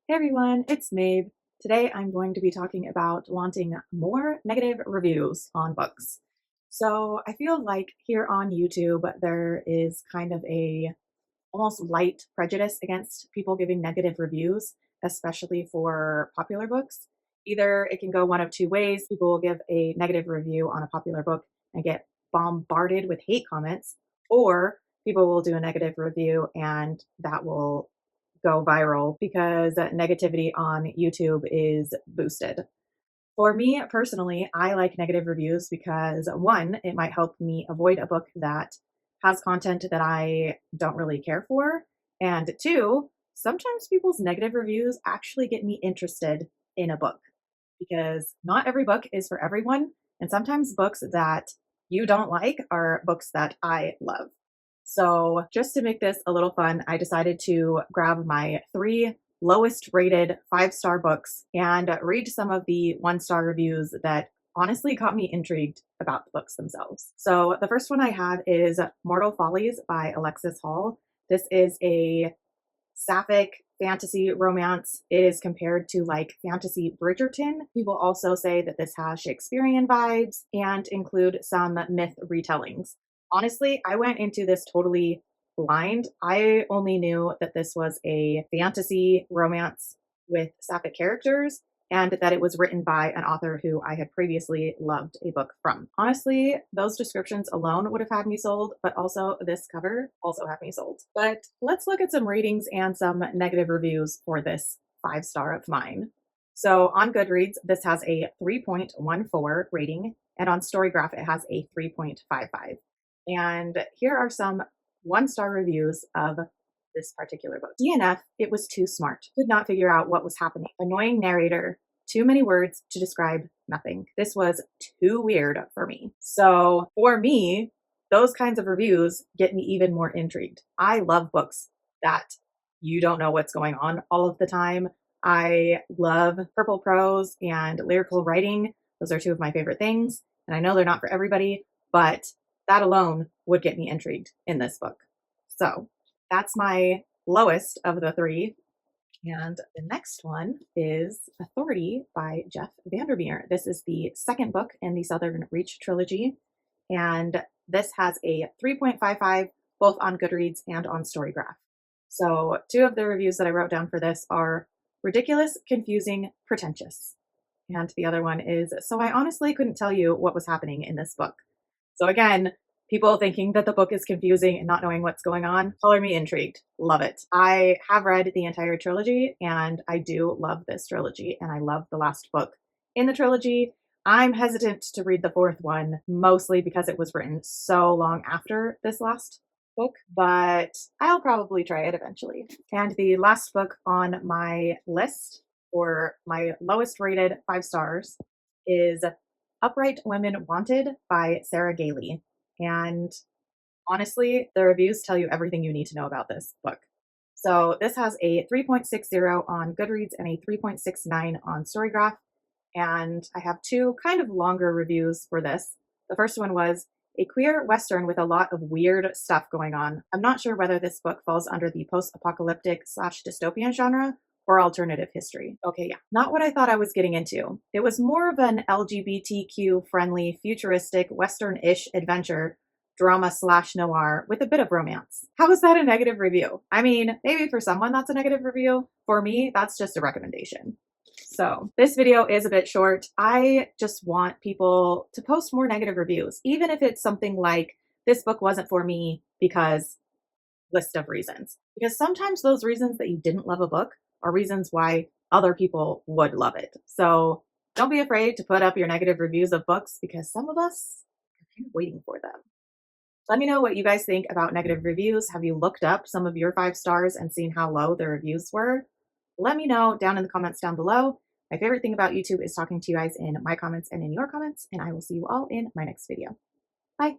Hey everyone, it's Maeve. Today I'm going to be talking about wanting more negative reviews on books. So I feel like here on YouTube there is kind of a almost light prejudice against people giving negative reviews, especially for popular books. Either it can go one of two ways. People will give a negative review on a popular book and get bombarded with hate comments, or people will do a negative review and that will go viral because negativity on YouTube is boosted. For me personally, I like negative reviews because one, it might help me avoid a book that has content that I don't really care for. And two, sometimes people's negative reviews actually get me interested in a book because not every book is for everyone. And sometimes books that you don't like are books that I love. So, just to make this a little fun, I decided to grab my three lowest rated 5-star books and read some of the 1-star reviews that honestly got me intrigued about the books themselves. So, the first one I have is Mortal Follies by Alexis Hall. This is a sapphic fantasy romance. It is compared to like fantasy Bridgerton. People also say that this has Shakespearean vibes and include some myth retellings. Honestly, I went into this totally blind. I only knew that this was a fantasy romance with sapphic characters and that it was written by an author who I had previously loved a book from. Honestly, those descriptions alone would have had me sold, but also this cover also had me sold. But let's look at some ratings and some negative reviews for this 5-star of mine. So on Goodreads, this has a 3.14 rating, and on Storygraph, it has a 3.55. And here are some 1-star reviews of this particular book. DNF, it was too smart. Could not figure out what was happening. Annoying narrator. Too many words to describe nothing. This was too weird for me. So for me, those kinds of reviews get me even more intrigued. I love books that you don't know what's going on all of the time. I love purple prose and lyrical writing. Those are two of my favorite things. And I know they're not for everybody, but that alone would get me intrigued in this book. So that's my lowest of the three. And the next one is Authority by Jeff Vandermeer. This is the second book in the Southern Reach trilogy. And this has a 3.55 both on Goodreads and on Storygraph. So two of the reviews that I wrote down for this are ridiculous, confusing, pretentious. And the other one is, so I honestly couldn't tell you what was happening in this book. So again, people thinking that the book is confusing and not knowing what's going on, color me intrigued. Love it. I have read the entire trilogy and I do love this trilogy and I love the last book in the trilogy. I'm hesitant to read the fourth one, mostly because it was written so long after this last book, but I'll probably try it eventually. And the last book on my list for my lowest rated 5 stars is Upright Women Wanted by Sarah Gailey. And honestly, the reviews tell you everything you need to know about this book. So this has a 3.60 on Goodreads and a 3.69 on Storygraph. And I have two kind of longer reviews for this. The first one was a queer Western with a lot of weird stuff going on. I'm not sure whether this book falls under the post-apocalyptic/dystopian genre or alternative history. Okay, yeah, not what I thought I was getting into. It was more of an LGBTQ-friendly, futuristic, Western-ish adventure drama/noir with a bit of romance. How is that a negative review? I mean, maybe for someone that's a negative review. For me, that's just a recommendation. So this video is a bit short. I just want people to post more negative reviews, even if it's something like, this book wasn't for me because list of reasons. Because sometimes those reasons that you didn't love a book are reasons why other people would love it. So don't be afraid to put up your negative reviews of books because some of us are kind of waiting for them. Let me know what you guys think about negative reviews. Have you looked up some of your 5 stars and seen how low the reviews were? Let me know down in the comments down below. My favorite thing about YouTube is talking to you guys in my comments and in your comments, and I will see you all in my next video. Bye.